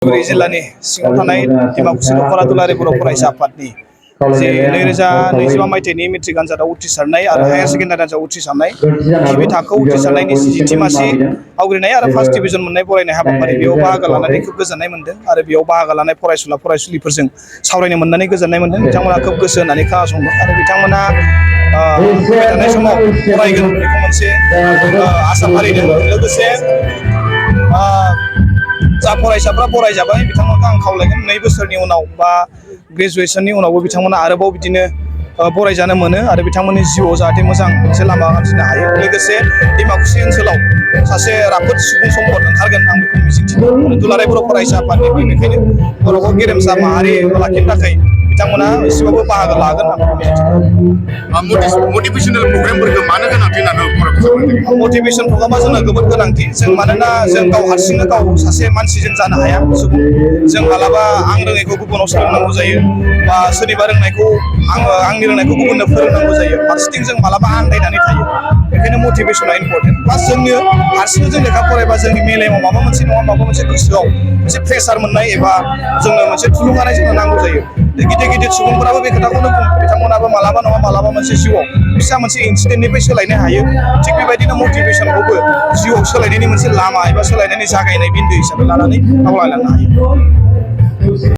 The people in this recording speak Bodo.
जिल्लानि सिङाव थानाय डिमाकुसि दख'रा दुलाराय बर' फरायसा आफादनि जे 2025 मायथाइनि मेट्रिक आनजादाव उथ्रिसारनाय आरो हायार सेकेन्डारि आनजादाव उथ्रिसारनाय गिबि थाखोआव उथ्रिसारनायनि 60 मासि आवग्रिनाय आरो फार्स्ट डिभिजन मोननाय बरायनाय हाबाफारि बेयाव बाहागो लानानै खोब गोजोननाय मोनदों आरो बेयाव बाहागो लानाय फरायसुला फरायसुलिफोरजों सावरायनो मोननानै गोजोननाय मोनदों। बिथांमोना खोब गोसो होनानै खोनासंदों आरो बिथांमोना फैबाय थानाय समाव फरायगोन बेखौ मोनसे आसा फारिदों। लोगोसे जा फरायसाफ्रा फरायजाबाय बिथांमोनखौ आं खावलायगोन 2 बोसोरनि उनाव बा ग्रेजुएशननि उनावबो बिथांमोना आरोबाव बिदिनो फरायजानो मोनो आरो बिथांमोननि जिउआव जाहाथे मोजां मोनसे लामा हान्थिनो हायो। लोगोसे डिमाकुसि ओनसोलाव सासे राफोद सुबुं सम्पद ओंखारगोन आं बेखौ मिजिंथिदों आरो दुलाराय बर' फरायसा आफादनिफ्राय बेनिखायनो बर'खौ गेरेमसा माहारि लाखिनो थाखाय बिथांमोना एसेबाबो बाहागो लागोन आं बेखौ मिजिंथिदों। मटिभेशनेल प्रग्रामफोरखौ मानो गोनांथि होननानै मटिभेशन प्रग्रामा जोंनो जोबोद गोनांथि। जों मानोना जों गाव हारसिंनो गाव सासे मानसिजों जानो हाया। जों मालाबा आं रोङैखौ गुबुनाव सोलोंनांगौ जायो बा सोरनिबा रोंनायखौ आंनि रोंनायखौ गुबुननो फोरोंनांगौ जायो। फारसेथिं जों मालाबा आन्दायनानै थायो। बेखायनो मटिभेशना इम्परटेन्ट। प्लास जोंनो हारसिंनो जों लेखा फरायबा जोंनि मेलेमाव माबा मोनसे नङा माबा मोनसे गोसोआव मोनसे प्रेसार मोननाय एबा जोंनो मोनसे थुलुंगानाय जोंनो नांगौ जायो। गिदिर गिदिर सुबुंफोराबो बे खोथाखौनो बुङो। बिथांमोनाबो मालाबा नङा मालाबा मोनसे जिउआव फिसा मोनसे इन्सिडेन्टनिफ्राय सोलायनो हायो। थिग बेबायदिनो मटिभेशनखौबो जिउआव सोलायनायनि मोनसे लामा एबा सोलायनायनि जागायनाय बिन्दो हिसाबै लानानै आवगायलांनो हायो।